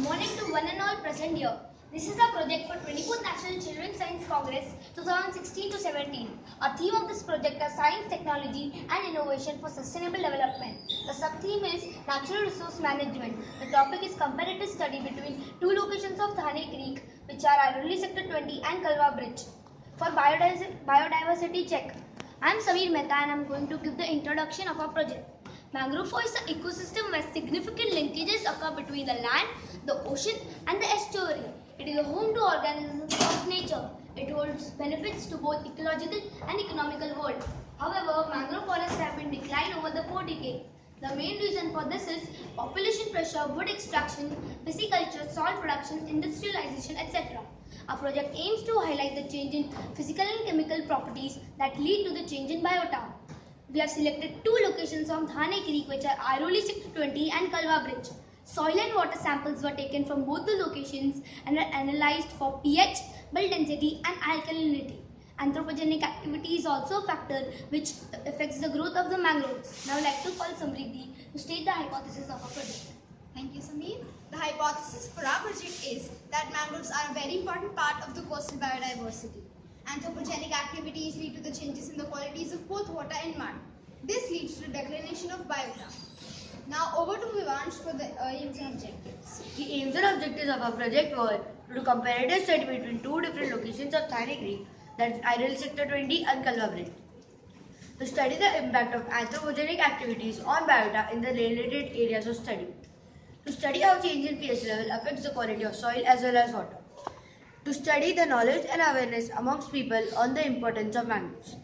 Morning to one and all present here. This is a project for 24th National Children's Science Congress 2016 to 17. Our theme of this project is Science, Technology and Innovation for Sustainable Development. The sub-theme is Natural Resource Management. The topic is comparative study between two locations of Thane Creek, which are Airoli Sector 20 and Kalwa Bridge. For biodiversity check, I am Sameer Mehta and I am going to give the introduction of our project. Mangrove forest is an ecosystem where significant linkages occur between the land, the ocean and the estuary. It is a home to organisms of nature. It holds benefits to both ecological and economical world. However, mangrove forests have been declined over the 4 decades. The main reason for this is population pressure, wood extraction, pisciculture, salt production, industrialization, etc. Our project aims to highlight the change in physical and chemical properties that lead to the change in biota. We have selected two locations on Thane Creek, which are Airoli Sector 20 and Kalwa Bridge. Soil and water samples were taken from both the locations and are analyzed for pH, bulk density and alkalinity. Anthropogenic activity is also a factor which affects the growth of the mangroves. Now I would like to call Samriddhi to state the hypothesis of our project. Thank you, Sameer. The hypothesis for our project is that mangroves are a very important part of the coastal biodiversity. Anthropogenic activities lead to the changes in the qualities of both water and mud. This leads to the declination of biota. Now over to Vivansh for the aims and objectives. The aims and objectives of our project were to do comparative study between two different locations of Thane Creek, that is Airoli Sector 20 and Kalwa Bridge. To study the impact of anthropogenic activities on biota in the related areas of study. To study how change in pH level affects the quality of soil as well as water. To study the knowledge and awareness amongst people on the importance of mangroves.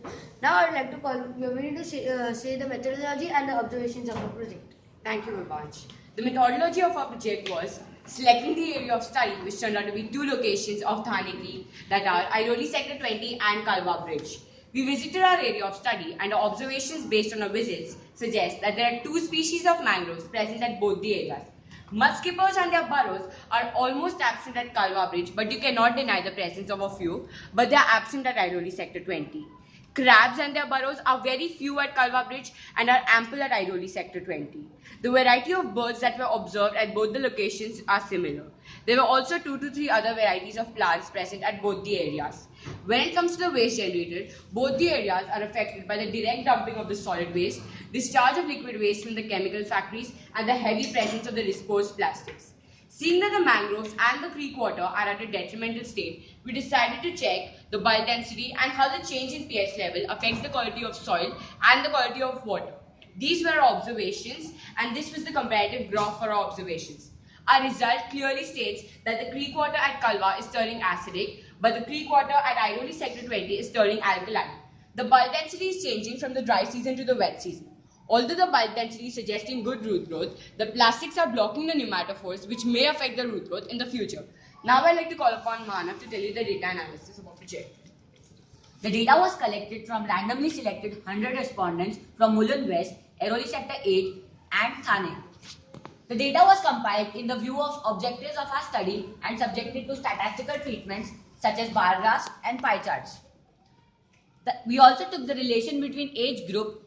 Now I would like to call Yomini to say the methodology and the observations of the project. Thank you, Vivansh. The methodology of our project was selecting the area of study, which turned out to be two locations of Thane Creek, that are Airoli Sector 20 and Kalwa Bridge. We visited our area of study and our observations based on our visits suggest that there are two species of mangroves present at both the areas. Mudskippers and their burrows are almost absent at Kalwa Bridge, but you cannot deny the presence of a few, but they are absent at Airoli Sector 20. Crabs and their burrows are very few at Kalwa Bridge and are ample at Airoli Sector 20. The variety of birds that were observed at both the locations are similar. There were also 2 to 3 other varieties of plants present at both the areas. When it comes to the waste generated, both the areas are affected by the direct dumping of the solid waste, discharge of liquid waste from the chemical factories, and the heavy presence of the disposed plastics. Seeing that the mangroves and the creek water are at a detrimental state, we decided to check the bulk density and how the change in pH level affects the quality of soil and the quality of water. These were our observations, and this was the comparative graph for our observations. Our result clearly states that the creek water at Kalwa is turning acidic, but the creek water at Airoli Sector 20 is turning alkaline. The bulk density is changing from the dry season to the wet season. Although the bulk density is suggesting good root growth, the plastics are blocking the pneumatophores, which may affect the root growth in the future. Now I'd like to call upon Manav to tell you the data analysis of our project. The data was collected from randomly selected 100 respondents from Mulund West, Airoli Sector 8 and Thane. The data was compiled in the view of objectives of our study and subjected to statistical treatments such as bar graphs and pie charts. We also took the relation between age group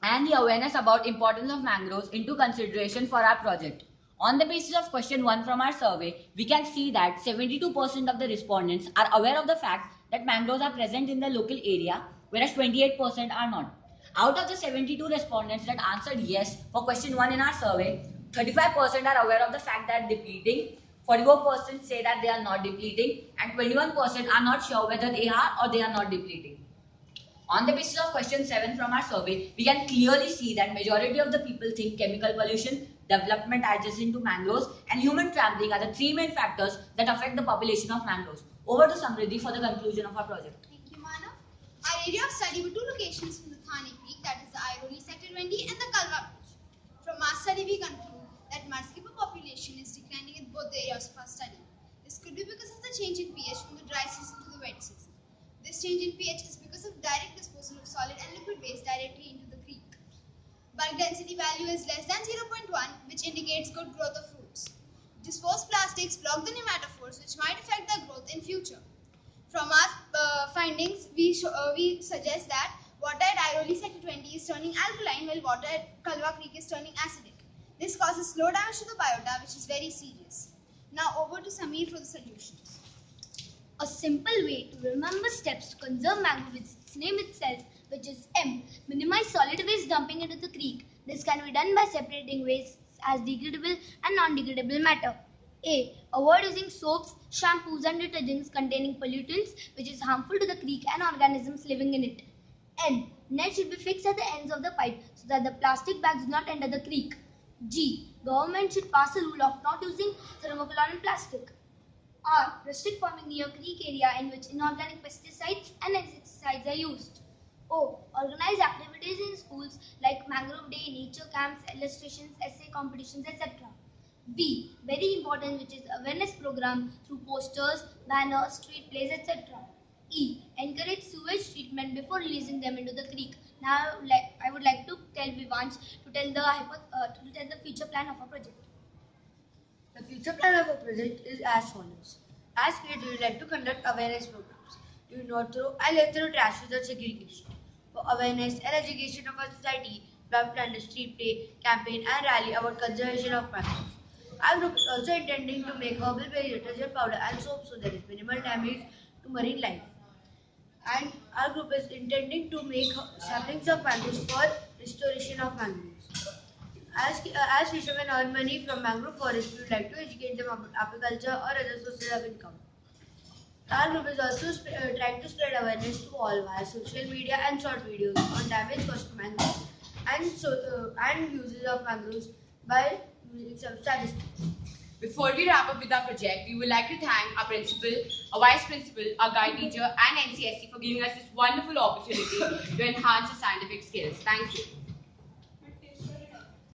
and the awareness about importance of mangroves into consideration for our project. On the basis of question 1 from our survey, we can see that 72% of the respondents are aware of the fact that mangroves are present in the local area, whereas 28% are not. Out of the 72 respondents that answered yes for question 1 in our survey, 35% are aware of the fact that depleting, 44% say that they are not depleting, and 21% are not sure whether they are or they are not depleting. On the basis of question 7 from our survey, we can clearly see that majority of the people think chemical pollution, development adjacent to mangroves, and human trampling are the 3 main factors that affect the population of mangroves. Over to Samriddhi for the conclusion of our project. Thank you, Manav. Our area of study were two locations from the Thane Creek, that is the Airoli Sector 20 and the Kalwa Bridge. From our study, we conclude that mudskipper population is declining in both the areas of our study. This could be because of the change in pH from the dry season to the wet season. This change in pH is because of direct disposal of solid and liquid waste directly into the creek. Bulk density value is less than 0.1, which indicates good growth of roots. Disposed plastics block the pneumatophores, which might affect their growth in future. From our findings, we suggest that water at Airoli Sector 20 is turning alkaline, while water at Kalwa Creek is turning acidic. This causes slow damage to the biota, which is very serious. Now over to Sameer for the solutions. A simple way to remember steps to conserve mangrove is its name itself, which is M. Minimize solid waste dumping into the creek. This can be done by separating wastes as degradable and non-degradable matter. A. Avoid using soaps, shampoos and detergents containing pollutants which is harmful to the creek and organisms living in it. N. Net should be fixed at the ends of the pipe so that the plastic bags do not enter the creek. G. Government should pass a rule of not using thermocol in plastic. R. Restrict farming near creek area in which inorganic pesticides and insecticides are used. O. Organize activities in schools like Mangrove Day, nature camps, illustrations, essay competitions, etc. B. Very important, which is awareness program through posters, banners, street plays, etc. E. Encourage sewage treatment before releasing them into the creek. Now, I would like to tell Vivansh to tell the future plan of our project. The future plan of a project is as follows. As kids, we would like to conduct awareness programs. We will not throw and let throw trash without segregation. For awareness and education of our society, we have planned a street play, campaign and rally about conservation of mangroves. Our group is also intending to make herbal-based detergent powder and soap so there is minimal damage to marine life. And our group is intending to make saplings of mangroves for restoration of mangroves. As fishermen earn money from mangrove forests, we would like to educate them about apiculture or other sources of income. Our group is also trying to spread awareness to all via social media and short videos on damage caused to mangroves and uses of mangroves by using some statistics. Before we wrap up with our project, we would like to thank our principal, our vice principal, our guide teacher and NCSC for giving us this wonderful opportunity to enhance our scientific skills. Thank you.